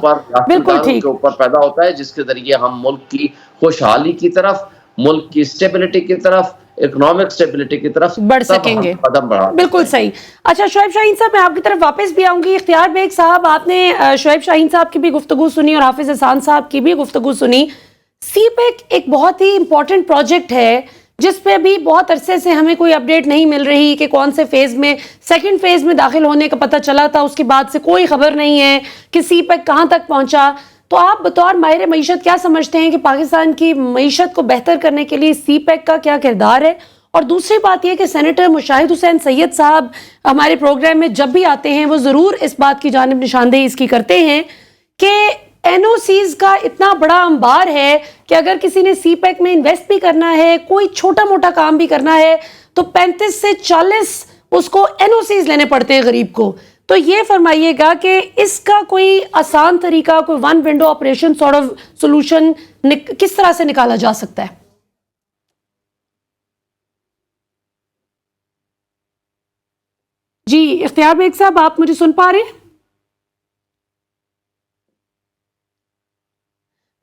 بالکل ٹھیک کے اوپر پیدا ہوتا ہے، جس کے ذریعے ہم ملک کی خوشحالی کی طرف، ملک کی اسٹیبلٹی کی طرف، اکنامک سٹیبلٹی کی طرف بڑھ سکیں گے. بالکل صحیح. اچھا شعیب شاہین صاحب، میں آپ کی طرف واپس بھی آؤں گی. اختیار بیگ صاحب، آپ نے شعیب شاہین صاحب کی بھی گفتگو سنی اور حافظ احسان صاحب کی بھی گفتگو سنی. سی پیک ایک بہت ہی امپورٹنٹ پروجیکٹ ہے جس پہ بھی بہت عرصے سے ہمیں کوئی اپڈیٹ نہیں مل رہی کہ کون سے فیز میں، سیکنڈ فیز میں داخل ہونے کا پتہ چلا تھا، اس کے بعد سے کوئی خبر نہیں ہے کہ سی پیک کہاں تک پہنچا. تو آپ بطور ماہر معیشت کیا سمجھتے ہیں کہ پاکستان کی معیشت کو بہتر کرنے کے لیے سی پیک کا کیا کردار ہے؟ اور دوسری بات یہ کہ سینیٹر مشاہد حسین سید صاحب ہمارے پروگرام میں جب بھی آتے ہیں وہ ضرور اس بات کی جانب نشاندہی اس کی کرتے ہیں کہ این او سیز کا اتنا بڑا انبار ہے کہ اگر کسی نے سی پیک میں انویسٹ بھی کرنا ہے، کوئی چھوٹا موٹا کام بھی کرنا ہے، تو 35 سے 40 اس کو این او سیز لینے پڑتے ہیں غریب کو. تو یہ فرمائیے گا کہ اس کا کوئی آسان طریقہ، کوئی one window operation sort of solution کس طرح سے نکالا جا سکتا ہے؟ جی اختیار بیگ صاحب، آپ مجھے سن پا رہے ہیں؟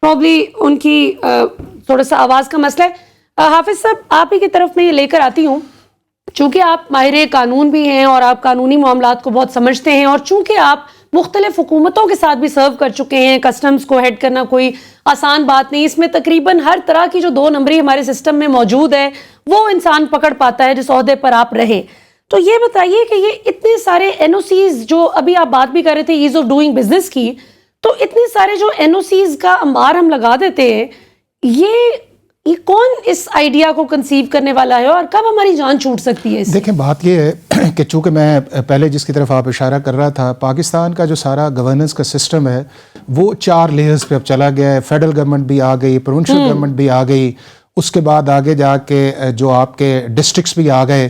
پروبلی ان کی تھوڑا سا آواز کا مسئلہ ہے. حافظ صاحب، آپ ہی کی طرف میں یہ لے کر آتی ہوں، چونکہ آپ ماہر قانون بھی ہیں اور آپ قانونی معاملات کو بہت سمجھتے ہیں، اور چونکہ آپ مختلف حکومتوں کے ساتھ بھی سرو کر چکے ہیں، کسٹمز کو ہیڈ کرنا کوئی آسان بات نہیں. اس میں تقریباً ہر طرح کی جو 2 نمبری ہمارے سسٹم میں موجود ہے وہ انسان پکڑ پاتا ہے جس عہدے پر آپ رہے. تو یہ بتائیے کہ یہ اتنے سارے این او سیز، جو ابھی آپ بات بھی کر رہے تھے ایز آف ڈوئنگ بزنس کی، تو اتنے سارے جو این او سیز کا انبار ہم لگا دیتے ہیں، یہ کون اس آئیڈیا کو کنسیو کرنے والا ہے اور کب ہماری جان چھوٹ سکتی ہے؟ دیکھیں بات یہ ہے کہ چونکہ میں پہلے جس کی طرف آپ اشارہ کر رہا تھا، پاکستان کا جو سارا گورننس کا سسٹم ہے وہ 4 لیئرز پہ اب چلا گیا ہے. فیڈرل گورنمنٹ بھی آ گئی، پروونشل گورنمنٹ بھی آ گئی، اس کے بعد آگے جا کے جو آپ کے ڈسٹرکٹس بھی آ گئے،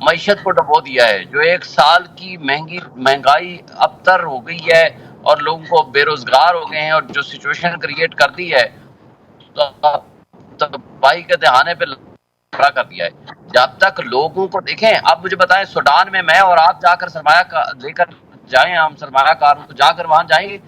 معیشت کو ڈبو دیا ہے، جو 1 سال کی مہنگائی ابتر ہو گئی ہے اور لوگوں کو بے روزگار ہو گئے ہیں، اور جو سچویشن کریٹ کر دی ہے تو بھائی کے دہانے پہ کھڑا کر دیا ہے۔ جب تک لوگوں کو دیکھیں، اب مجھے بتائیں سوڈان میں اور آپ جا کر سرمایہ لے کر جائیں، ہم سرمایہ کاروں کو جا کر وہاں جائیں گے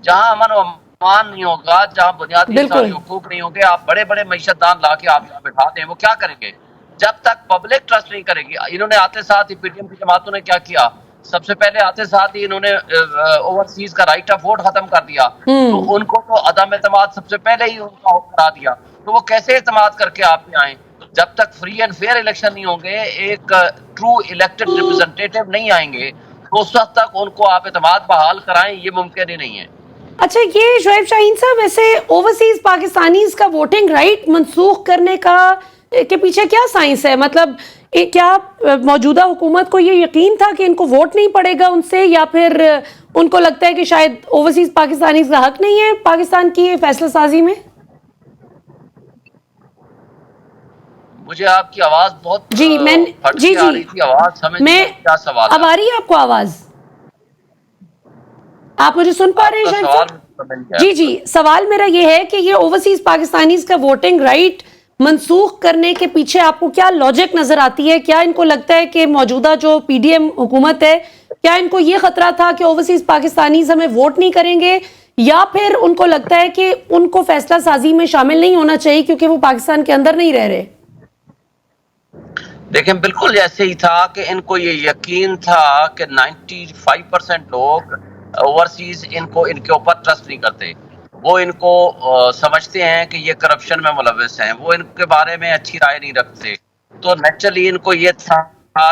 جہاں امن و امان نہیں ہوگا، جہاں بنیادی انسانی حقوق نہیں ہوں گے، آپ بڑے بڑے معیشت دان لا کے آپ یہاں بٹھا دیں، وہ کیا کریں گے؟ جب تک پبلک ٹرسٹ نہیں کرے گی۔ انہوں نے آتے ساتھ ہی پی ٹی ایم کی جماعتوں نے کیا کیا، سب سے پہلے آتے ساتھ ہی انہوں نے اوورسیز کا رائٹ آف ووٹ ختم کر دیا، تو ان کو تو عدم اعتماد سب سے پہلے ہی ان کا ہو کرا دیا، تو وہ کیسے اعتماد کر کے آپ میں آئیں؟ جب تک فری اینڈ فیئر الیکشن نہیں ہوں گے، ایک ٹرو الیکٹڈ ریپرزنٹیٹو نہیں آئیں گے، تو اس وقت تک ان کو آپ اعتماد بحال کرائیں، یہ ممکن ہی نہیں ہے۔ اچھا، یہ شعیب شاہین صاحب، ویسے اوورسیز پاکستانیز کا ووٹنگ رائٹ منسوخ کرنے کے پیچھے کیا سائنس ہے؟ مطلب کیا موجودہ حکومت کو یہ یقین تھا کہ ان کو ووٹ نہیں پڑے گا ان سے، یا پھر ان کو لگتا ہے کہ شاید اوورسیز پاکستانیز کا حق نہیں ہے پاکستان کی فیصلہ سازی میں؟ مجھے آپ کی آواز بہت جی آ رہی تھی، آواز سمجھ نہیں کیا سوال ہے۔ اب آ رہی ہے آپ کو آواز؟ آپ مجھے سن پا رہے ہیں شاید صاحب؟ جی، سوال میرا یہ ہے کہ یہ اوورسیز پاکستانیز کا ووٹنگ رائٹ منسوخ کرنے کے پیچھے آپ کو کیا لاجک نظر آتی ہے؟ کیا ان کو لگتا ہے کہ موجودہ جو پی ڈی ایم حکومت ہے، کیا ان کو یہ خطرہ تھا کہ اوورسیز پاکستانیز ہمیں ووٹ نہیں کریں گے، یا پھر ان کو لگتا ہے کہ ان کو فیصلہ سازی میں شامل نہیں ہونا چاہیے کیونکہ وہ پاکستان کے اندر نہیں رہ رہے؟ دیکھیں، بالکل جیسے ہی تھا کہ ان کو یہ یقین تھا کہ 95% لوگ اوورسیز ان کے اوپر ٹرسٹ نہیں کرتے، وہ ان کو سمجھتے ہیں کہ یہ کرپشن میں ملوث ہیں، وہ ان کے بارے میں اچھی رائے نہیں رکھتے، تو نیچرلی ان کو یہ تھا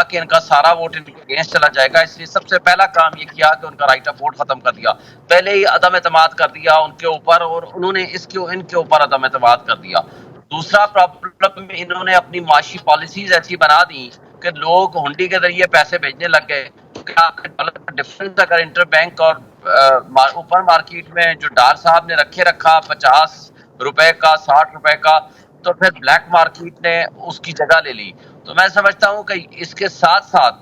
کہ ان کا سارا ووٹ ان کے اگینسٹ چلا جائے گا، اس لیے سب سے پہلا کام یہ کیا کہ ان کا رائٹ آف ووٹ ختم کر دیا، پہلے ہی عدم اعتماد کر دیا ان کے اوپر، اور انہوں نے ان کے اوپر عدم اعتماد کر دیا۔ دوسرا پرابلم، انہوں نے اپنی معاشی پالیسیز ایسی بنا دی کہ لوگ ہنڈی کے ذریعے پیسے بھیجنے لگ گئے، ڈالر کا ڈفرنس اگر انٹر بینک اور اوپن مارکیٹ میں جو ڈار صاحب نے رکھا 50 روپے کا 60 روپے کا، تو پھر بلیک مارکیٹ نے اس کی جگہ لے لی۔ تو میں سمجھتا ہوں کہ اس کے ساتھ ساتھ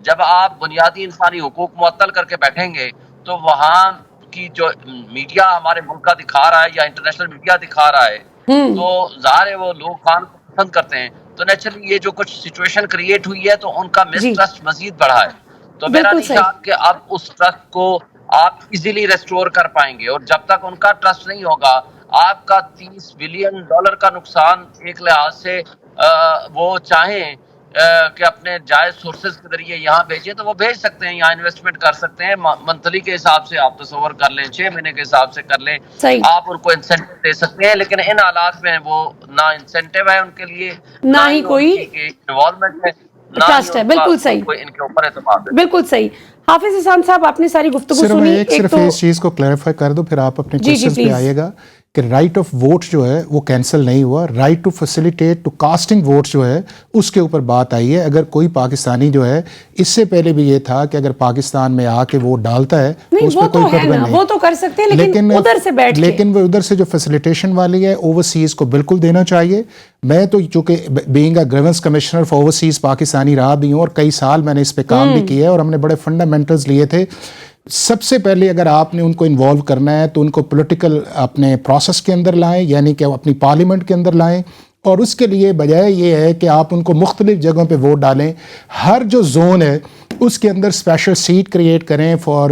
جب آپ بنیادی انسانی حقوق معطل کر کے بیٹھیں گے، تو وہاں کی جو میڈیا ہمارے ملک کا دکھا رہا ہے یا انٹرنیشنل میڈیا دکھا رہا ہے، تو ظاہر ہے وہ لوگ خان کو پسند کرتے ہیں، تو نیچرلی یہ جو کچھ سچویشن کریٹ ہوئی ہے تو ان کا مسٹرسٹ مزید بڑھا ہے۔ تو میرا نہیں خیال کہ اب اس ٹرسٹ کو آپ ایزیلی ریسٹور کر پائیں گے، اور جب تک ان کا ٹرسٹ نہیں ہوگا، آپ کا $30 بلین کا نقصان ایک لحاظ سے وہ چاہیں کہ اپنے جائز سورسز کے ذریعے یہاں بھیجیں تو وہ بھیج سکتے ہیں، یہاں انویسٹمنٹ کر سکتے ہیں، منتھلی کے حساب سے آپ تصور کر لیں، 6 مہینے کے حساب سے کر لیں، آپ ان کو انسینٹو دے سکتے ہیں، لیکن ان حالات میں وہ نہ انسینٹو ہے ان کے لیے، نہ ہی کوئی انوالومنٹ ہے، ٹرسٹ ہے۔ بالکل صحیح، ان کے اوپر اعتماد ہے۔ بالکل صحیح۔ حافظ احسان صاحب، آپ نے ساری گفتگو سنی، صرف اس چیز کو کلیریفائی کر دو، پھر آپ اپنے کوسچنز پہ آئیے گا کہ رائٹ آف ووٹ جو ہے وہ کینسل نہیں ہوا، right to facilitate to casting vote جو ہے اس کے اوپر بات آئی ہے۔ اگر کوئی پاکستانی جو ہے، اس سے پہلے بھی یہ تھا کہ اگر پاکستان میں آ کے ووٹ ڈالتا ہے تو اس پہ کوئی پرابلم نہیں، وہ تو کر سکتے ہیں، لیکن ادھر سے بیٹھ کے، لیکن وہ ادھر سے جو فیسیلیٹیشن والی ہے اوورسیز کو بالکل دینا چاہیے۔ میں تو چونکہ being a grievance commissioner for overseas Pakistani رہا بھی ہوں، اور کئی سال میں نے اس پہ کام بھی کیا ہے، اور ہم نے بڑے فنڈامنٹلز لیے تھے۔ سب سے پہلے اگر آپ نے ان کو انوالو کرنا ہے تو ان کو پولیٹیکل اپنے پروسیس کے اندر لائیں، یعنی کہ اپنی پارلیمنٹ کے اندر لائیں، اور اس کے لیے بجائے یہ ہے کہ آپ ان کو مختلف جگہوں پہ ووٹ ڈالیں، ہر جو زون ہے اس کے اندر اسپیشل سیٹ کریٹ کریں فار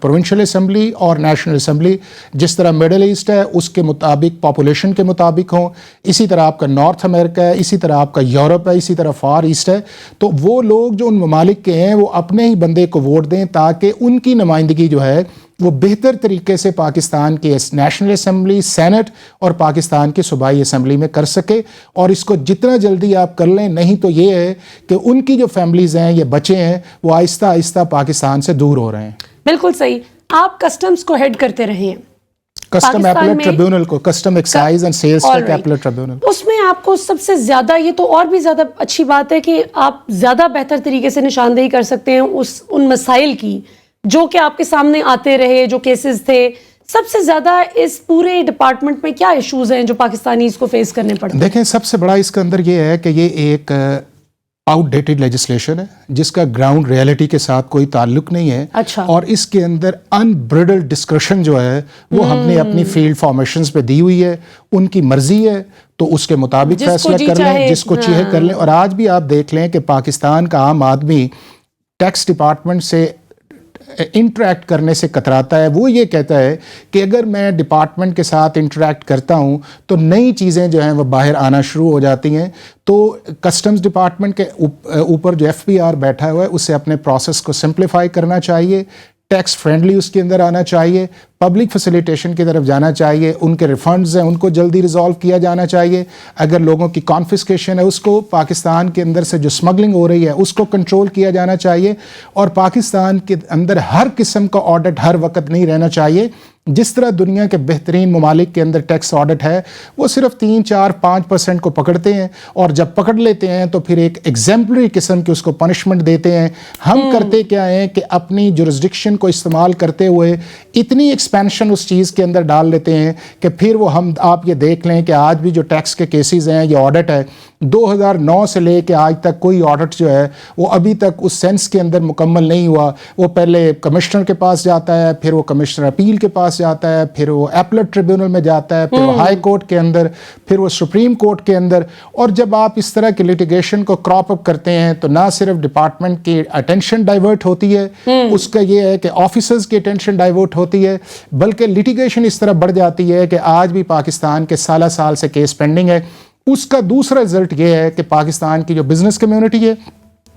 پروونشل اسمبلی اور نیشنل اسمبلی، جس طرح مڈل ایسٹ ہے اس کے مطابق پاپولیشن کے مطابق ہوں، اسی طرح آپ کا نارتھ امریکہ ہے، اسی طرح آپ کا یورپ ہے، اسی طرح فار ایسٹ ہے۔ تو وہ لوگ جو ان ممالک کے ہیں وہ اپنے ہی بندے کو ووٹ دیں تاکہ ان کی نمائندگی جو ہے وہ بہتر طریقے سے پاکستان کی نیشنل اسمبلی، سینٹ اور پاکستان کی صوبائی اسمبلی میں کر سکے، اور اس کو جتنا جلدی آپ کر لیں، نہیں تو یہ ہے کہ ان کی جو فیملیز ہیں، یہ بچے ہیں، وہ آہستہ آہستہ پاکستان سے دور ہو رہے ہیں۔ بالکل صحیح۔ آپ کسٹمز کو ہیڈ کرتے رہے ہیں، کسٹم ایپلیٹ ٹریبیونل کو، custom excise and sales tax appellate tribunal, اس میں آپ کو سب سے زیادہ، یہ تو اور بھی زیادہ اچھی بات ہے کہ آپ زیادہ بہتر طریقے سے نشاندہی کر سکتے ہیں ان مسائل کی جو کہ آپ کے سامنے آتے رہے، جو کیسز تھے۔ سب سے زیادہ اس پورے ڈپارٹمنٹ میں کیا ایشوز ہیں جو پاکستانی اس کو فیس کرنے پڑتے ہیں؟ دیکھیں، سب سے بڑا اس کے اندر یہ ہے کہ یہ ایک آؤٹ ڈیٹڈ لیجسلیشن ہے جس کا گراؤنڈ ریئلٹی کے ساتھ کوئی تعلق نہیں ہے. اچھا. اور اس کے اندر انبریڈلڈ ڈسکرشن جو ہے وہ ہم نے اپنی فیلڈ فارمیشنز پہ دی ہوئی ہے. ان کی مرضی ہے تو اس کے مطابق فیصلہ کر لیں, جس کو چاہے کر لیں. اور آج بھی آپ دیکھ لیں کہ پاکستان کا عام آدمی ٹیکس ڈپارٹمنٹ سے انٹریکٹ کرنے سے کتراتا ہے. وہ یہ کہتا ہے کہ اگر میں ڈپارٹمنٹ کے ساتھ انٹریکٹ کرتا ہوں تو نئی چیزیں جو ہیں وہ باہر آنا شروع ہو جاتی ہیں. تو کسٹمز ڈپارٹمنٹ کے اوپر جو ایف بی آر بیٹھا ہوا ہے اسے اپنے پروسیس کو سمپلیفائی کرنا چاہیے, ٹیکس فرینڈلی اس کے اندر آنا چاہیے, پبلک فیسیلیٹیشن کی طرف جانا چاہیے. ان کے ریفنڈز ہیں ان کو جلدی ریزالو کیا جانا چاہیے. اگر لوگوں کی کانفسکیشن ہے اس کو, پاکستان کے اندر سے جو اسمگلنگ ہو رہی ہے اس کو کنٹرول کیا جانا چاہیے. اور پاکستان کے اندر ہر قسم کا آڈٹ ہر وقت نہیں رہنا چاہیے. جس طرح دنیا کے بہترین ممالک کے اندر ٹیکس آڈٹ ہے وہ صرف 3-4-5% کو پکڑتے ہیں, اور جب پکڑ لیتے ہیں تو پھر ایک ایگزیمپلری قسم کی اس کو پنشمنٹ دیتے ہیں. ہم کرتے کیا ہیں کہ اپنی جورسڈکشن کو استعمال کرتے ہوئے اتنی ایکسپینشن اس چیز کے اندر ڈال لیتے ہیں کہ پھر وہ آپ یہ دیکھ لیں کہ آج بھی جو ٹیکس کے کیسز ہیں یہ آڈٹ ہے 2009 سے لے کے آج تک کوئی آڈٹ جو ہے وہ ابھی تک اس سینس کے اندر مکمل نہیں ہوا. وہ پہلے کمشنر کے پاس جاتا ہے, پھر وہ کمشنر اپیل کے پاس جاتا ہے, پھر وہ ایپلٹ ٹریبیونل میں جاتا ہے, پھر وہ ہائی کورٹ کے اندر, پھر وہ سپریم کورٹ کے اندر. اور جب آپ اس طرح کی لیٹیگیشن کو کراپ اپ کرتے ہیں تو نہ صرف ڈپارٹمنٹ کی اٹینشن ڈائیورٹ ہوتی ہے, اس کا یہ ہے کہ آفیسرز کی اٹینشن ڈائیورٹ ہوتی ہے, بلکہ لیٹیگیشن اس طرح بڑھ جاتی ہے کہ آج بھی پاکستان کے سال سے کیس پینڈنگ ہے. اس کا دوسرا رزلٹ یہ ہے کہ پاکستان کی جو بزنس کمیونٹی ہے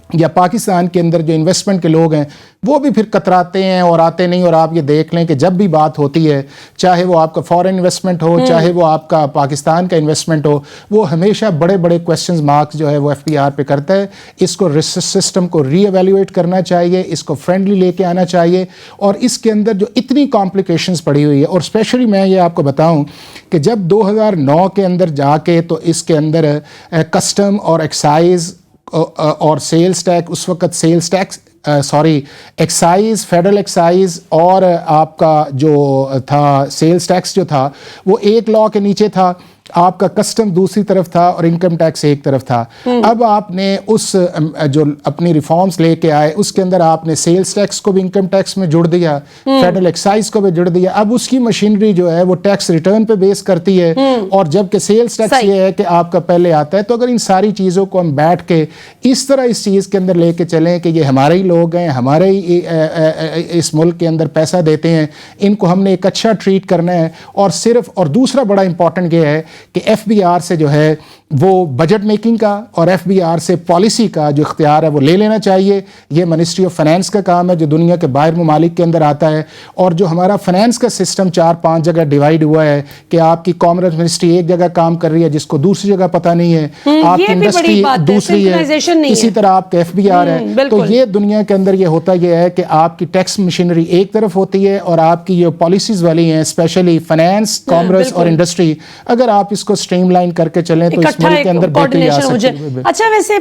یا پاکستان کے اندر جو انویسٹمنٹ کے لوگ ہیں وہ بھی پھر کتراتے ہیں اور آتے نہیں. اور آپ یہ دیکھ لیں کہ جب بھی بات ہوتی ہے, چاہے وہ آپ کا فورن انویسٹمنٹ ہو, چاہے وہ آپ کا پاکستان کا انویسٹمنٹ ہو, وہ ہمیشہ بڑے بڑے کویسچنز مارکس جو ہے وہ ایف بی آر پہ کرتا ہے. اس کو سسٹم کو ری ایویلویٹ کرنا چاہیے, اس کو فرینڈلی لے کے آنا چاہیے. اور اس کے اندر جو اتنی کمپلیکیشنز پڑی ہوئی ہے, اور اسپیشلی میں یہ آپ کو بتاؤں کہ جب 2009 کے اندر جا کے تو اس کے اندر کسٹم اور ایکسائز اور سیلز ٹیکس, اس وقت sales tax excise, federal excise اور آپ کا جو تھا سیلز ٹیکس جو تھا وہ ایک لا کے نیچے تھا, آپ کا کسٹم دوسری طرف تھا اور انکم ٹیکس ایک طرف تھا. اب آپ نے اس جو اپنی ریفارمز لے کے آئے اس کے اندر آپ نے سیلز ٹیکس کو بھی انکم ٹیکس میں جڑ دیا, فیڈرل ایکسائز کو بھی جڑ دیا. اب اس کی مشینری جو ہے وہ ٹیکس ریٹرن پہ بیس کرتی ہے, اور جبکہ سیلز ٹیکس یہ ہے کہ آپ کا پہلے آتا ہے. تو اگر ان ساری چیزوں کو ہم بیٹھ کے اس طرح اس چیز کے اندر لے کے چلیں کہ یہ ہمارے ہی لوگ ہیں, ہمارے ہی اس ملک کے اندر پیسہ دیتے ہیں, ان کو ہم نے ایک اچھا ٹریٹ کرنا ہے. اور دوسرا بڑا امپورٹنٹ یہ ہے کہ ایف بی آر سے جو ہے وہ بجٹ میکنگ کا اور ایف بی آر سے پالیسی کا جو اختیار ہے وہ لے لینا چاہیے. یہ منسٹری آف فائنانس کا کام ہے جو دنیا کے باہر ممالک کے اندر آتا ہے. اور جو ہمارا فائنانس کا سسٹم 4-5 جگہ ڈیوائیڈ ہوا ہے کہ آپ کی کامرس منسٹری ایک جگہ کام کر رہی ہے جس کو دوسری جگہ پتہ نہیں ہے, آپ کی انڈسٹری دوسری ہے, اسی طرح آپ کا ایف بی آر ہے. تو یہ دنیا کے اندر یہ ہوتا یہ ہے کہ آپ کی ٹیکس مشینری ایک طرف ہوتی ہے اور آپ کی جو پالیسیز والی ہیں اسپیشلی فائنانس, کامرس اور انڈسٹری, اگر آپ اس کو اسٹریم لائن کر کے چلیں تو اس ملک کے اندر بہتری آ سکتی ہے. اچھا, ویسے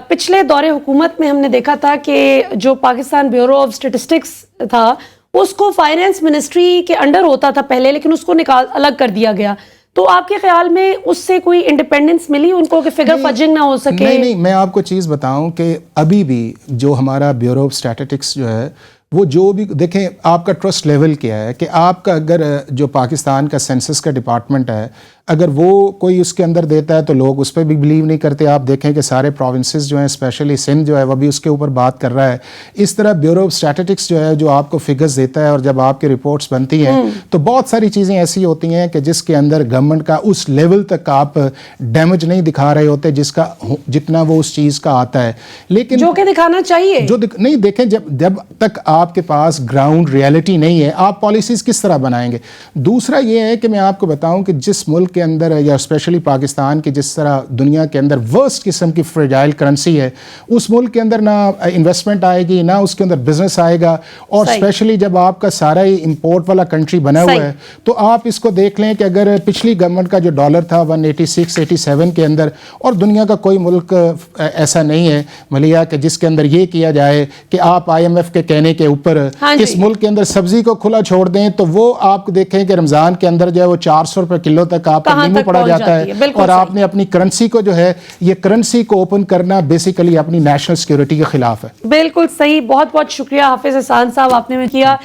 پچھلے دور حکومت میں ہم نے دیکھا تھا کہ جو پاکستان بیورو آف اسٹیٹسٹکس تھا اس کو فائنانس منسٹری کے انڈر ہوتا تھا پہلے, لیکن اس کو الگ کر دیا گیا. تو آپ کے خیال میں اس سے کوئی انڈیپینڈنس ملی ان کو کہ فگر فجنگ نہ ہو سکے؟ نہیں, میں آپ کو چیز بتاؤں کہ ابھی بھی جو ہمارا بیورو آف اسٹیٹسٹکس جو ہے وہ جو بھی دیکھیں آپ کا ٹرسٹ لیول کیا ہے کہ آپ کا اگر جو پاکستان کا سینسس کا ڈپارٹمنٹ ہے اگر وہ کوئی اس کے اندر دیتا ہے تو لوگ اس پہ بھی بلیو نہیں کرتے. آپ دیکھیں کہ سارے پروونسز جو ہیں اسپیشلی سندھ جو ہے وہ بھی اس کے اوپر بات کر رہا ہے. اس طرح بیورو آف اسٹیٹسٹکس جو ہے جو آپ کو فگرز دیتا ہے اور جب آپ کی رپورٹس بنتی ہیں تو بہت ساری چیزیں ایسی ہوتی ہیں کہ جس کے اندر گورنمنٹ کا اس لیول تک آپ ڈیمیج نہیں دکھا رہے ہوتے جتنا وہ اس چیز کا آتا ہے. لیکن جو کہ دکھانا چاہیے نہیں, دیکھیں جب تک آپ کے پاس گراؤنڈ ریئلٹی نہیں ہے آپ پالیسیز کس طرح بنائیں گے. دوسرا یہ ہے کہ میں آپ کو بتاؤں کہ جس ملک کے اندر یا اسپیشلی پاکستان کی جس طرح دنیا کے اندر ورسٹ قسم کی فریجائل کرنسی ہے, اس ملک کے اندر نہ انویسٹمنٹ آئے گی نہ اس کے اندر بزنس آئے گا. اور اسپیشلی جب آپ کا سارا ہی امپورٹ والا کنٹری بنا ہوا ہے تو آپ اس کو دیکھ لیں کہ اگر پچھلی گورنمنٹ کا جو ڈالر تھا 186-87 کے اندر, اور دنیا کا کوئی ملک ایسا نہیں ہے ملیا کہ جس کے اندر یہ کیا جائے کہ آپ آئی ایم ایف کے کہنے کے اوپر اس ملک کے اندر سبزی کو کھلا چھوڑ دیں تو وہ آپ دیکھیں کہ رمضان کے اندر جو ہے وہ 400 روپے کلو تک آپ کا لیمو پڑا جاتا ہے، اور آپ نے اپنی کرنسی کو جو ہے یہ کرنسی کو اوپن کرنا بیسیکلی اپنی نیشنل سیکیورٹی کے خلاف ہے۔ بالکل صحیح، بہت بہت شکریہ حافظ احسان صاحب آپ نے کیا۔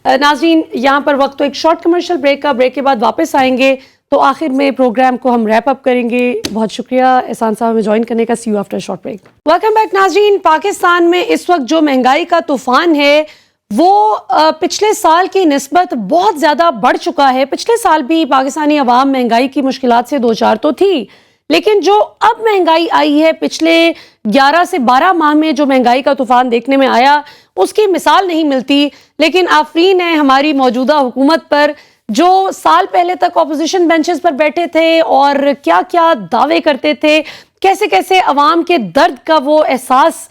ناظرین یہاں پر وقت تو ایک شارٹ کمرشل بریک کا، بریک کے بعد واپس آئیں گے تو آخر میں پروگرام کو ہم ریپ اپ کریں گے۔ بہت شکریہ احسان صاحب میں جوائن کرنے کا۔ See you after short break. Welcome back ناظرین۔ پاکستان میں اس وقت جو مہنگائی کا طوفان ہے وہ پچھلے سال کی نسبت بہت زیادہ بڑھ چکا ہے۔ پچھلے سال بھی پاکستانی عوام مہنگائی کی مشکلات سے دوچار تو تھی، لیکن جو اب مہنگائی آئی ہے پچھلے 11 سے 12 ماہ میں جو مہنگائی کا طوفان دیکھنے میں آیا اس کی مثال نہیں ملتی۔ لیکن آفرین ہے ہماری موجودہ حکومت پر جو سال پہلے تک اپوزیشن بینچز پر بیٹھے تھے اور کیا کیا دعوے کرتے تھے، کیسے کیسے عوام کے درد کا وہ احساس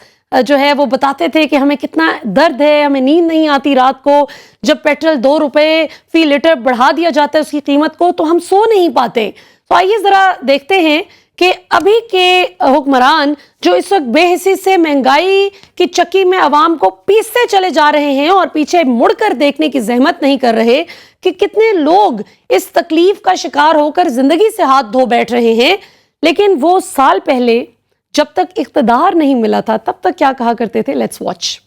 جو ہے وہ بتاتے تھے کہ ہمیں کتنا درد ہے، ہمیں نیند نہیں آتی رات کو، جب پیٹرول 2 روپے فی لیٹر بڑھا دیا جاتا ہے اس کی قیمت کو تو ہم سو نہیں پاتے۔ تو آئیے ذرا دیکھتے ہیں کہ ابھی کے حکمران جو اس وقت بے حسی سے مہنگائی کی چکی میں عوام کو پیستے چلے جا رہے ہیں اور پیچھے مڑ کر دیکھنے کی زحمت نہیں کر رہے کہ کتنے لوگ اس تکلیف کا شکار ہو کر زندگی سے ہاتھ دھو بیٹھ رہے ہیں۔ لیکن وہ سال پہلے جب تک اقتدار نہیں ملا تھا تب تک کیا کہا کرتے تھے، لیٹس واچ۔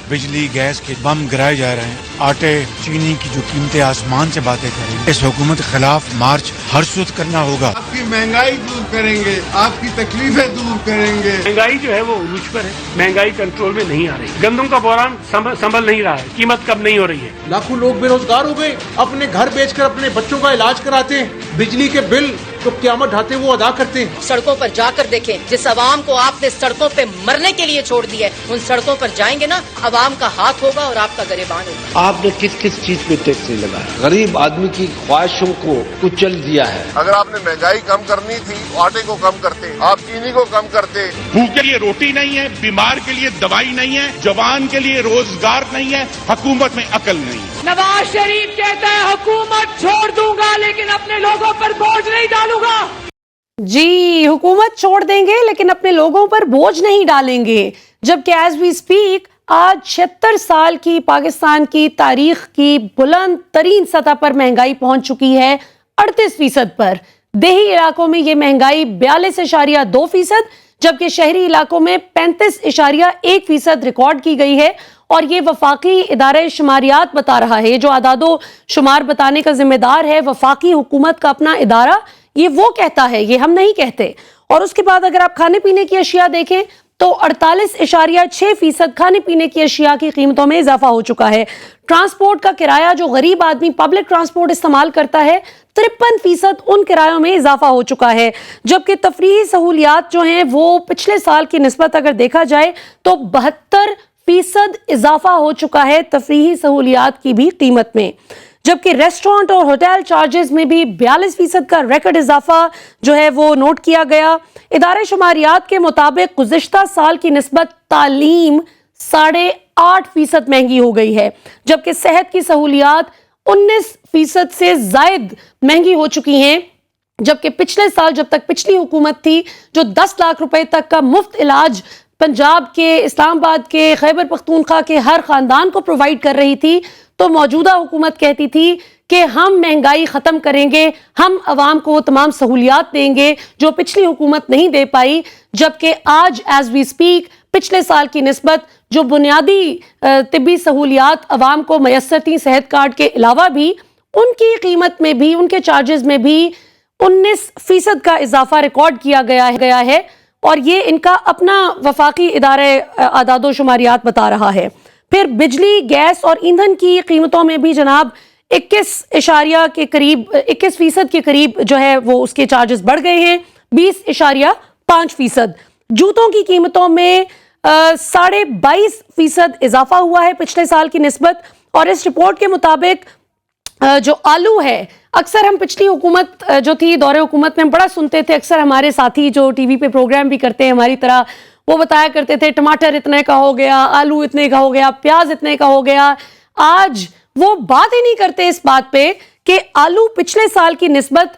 بجلی گیس کے بم گرائے جا رہے ہیں، آٹے چینی کی جو قیمتیں آسمان سے باتیں کریں گے، اس حکومت کے خلاف مارچ ہر سود کرنا ہوگا۔ آپ کی مہنگائی دور کریں گے، آپ کی تکلیفیں دور کریں گے۔ مہنگائی جو ہے وہ عروج پر ہے، مہنگائی کنٹرول میں نہیں آ رہی، گندم کا بحران سنبھل نہیں رہا ہے، قیمت کم نہیں ہو رہی ہے، لاکھوں لوگ بے روزگار ہو گئے، اپنے گھر بیچ کر اپنے بچوں کا علاج کراتے ہیں، بجلی کے بل تو قیامت ڈھاتے وہ ادا کرتے ہیں۔ سڑکوں پر جا کر دیکھیں، جس عوام کو آپ نے سڑکوں پہ مرنے کے لیے چھوڑ دیا ہے، ان سڑکوں پر جائیں گے نا، عوام کا ہاتھ ہوگا اور آپ کا گریبان ہوگا۔ آپ نے کس کس چیز پہ ٹیکس نہیں لگایا؟ غریب آدمی کی خواہشوں کو کچل دیا ہے۔ اگر آپ نے مہنگائی کم کرنی تھی تو آٹے کو کم کرتے، آپ چینی کو کم کرتے۔ بھوک کے لیے روٹی نہیں ہے، بیمار کے لیے دوائی نہیں ہے، جوان کے لیے روزگار نہیں ہے، حکومت میں عقل نہیں ہے۔ نواز شریف کہتا ہے حکومت چھوڑ دوں گا لیکن اپنے لوگوں پر بوجھ نہیں ڈالوں گا۔ جی حکومت چھوڑ دیں گے لیکن اپنے لوگوں پر بوجھ نہیں ڈالیں گے، جبکہ ایز وی اسپیک آج 76 سال کی پاکستان کی تاریخ کی بلند ترین سطح پر مہنگائی پہنچ چکی ہے 38% پر۔ دیہی علاقوں میں یہ مہنگائی 42.2%، جبکہ شہری علاقوں میں 35.1% ریکارڈ کی گئی ہے، اور یہ وفاقی ادارہ شماریات بتا رہا ہے۔ جو اعداد و شمار بتانے کا ذمہ دار ہے وفاقی حکومت کا اپنا ادارہ، یہ وہ کہتا ہے، یہ ہم نہیں کہتے۔ اور اس کے بعد اگر آپ کھانے پینے کی اشیاء دیکھیں تو 48.6% کھانے پینے کی اشیاء کی قیمتوں میں اضافہ ہو چکا ہے۔ ٹرانسپورٹ کا کرایہ جو غریب آدمی پبلک ٹرانسپورٹ استعمال کرتا ہے 53% ان کرایوں میں اضافہ ہو چکا ہے، جبکہ تفریحی سہولیات جو ہیں وہ پچھلے سال کی نسبت اگر دیکھا جائے تو 72% اضافہ ہو چکا ہے تفریحی سہولیات کی بھی قیمت میں، جبکہ ریسٹورانٹ اور ہوٹل چارجز میں بھی 42% کا ریکارڈ اضافہ جو ہے وہ نوٹ کیا گیا۔ ادارے شماریات کے مطابق گزشتہ سال کی نسبت تعلیم 8.5% مہنگی ہو گئی ہے، جبکہ صحت کی سہولیات 19% سے زائد مہنگی ہو چکی ہیں، جبکہ پچھلے سال جب تک پچھلی حکومت تھی جو 10 لاکھ روپے تک کا مفت علاج پنجاب کے، اسلام آباد کے، خیبر پختونخوا کے ہر خاندان کو پرووائیڈ کر رہی تھی، تو موجودہ حکومت کہتی تھی کہ ہم مہنگائی ختم کریں گے، ہم عوام کو تمام سہولیات دیں گے جو پچھلی حکومت نہیں دے پائی، جبکہ آج ایز وی اسپیک پچھلے سال کی نسبت جو بنیادی طبی سہولیات عوام کو میسر تھیں صحت کارڈ کے علاوہ بھی، ان کی قیمت میں بھی، ان کے چارجز میں بھی 19% کا اضافہ ریکارڈ کیا گیا ہے، اور یہ ان کا اپنا وفاقی ادارہ اعداد و شماریات بتا رہا ہے۔ پھر بجلی، گیس اور ایندھن کی قیمتوں میں بھی جناب 21% کے قریب جو ہے وہ اس کے چارجز بڑھ گئے ہیں، 20.5%۔ جوتوں کی قیمتوں میں 22.5% اضافہ ہوا ہے پچھلے سال کی نسبت، اور اس رپورٹ کے مطابق جو آلو ہے، اکثر ہم پچھلی حکومت جو تھی دور حکومت میں بڑا سنتے تھے، اکثر ہمارے ساتھی جو ٹی وی پہ پروگرام بھی کرتے ہیں ہماری طرح، وہ بتایا کرتے تھے ٹماٹر اتنے کا ہو گیا، آلو اتنے کا ہو گیا، پیاز اتنے کا ہو گیا۔ آج وہ بات ہی نہیں کرتے اس بات پہ کہ آلو پچھلے سال کی نسبت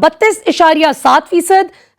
32.7%,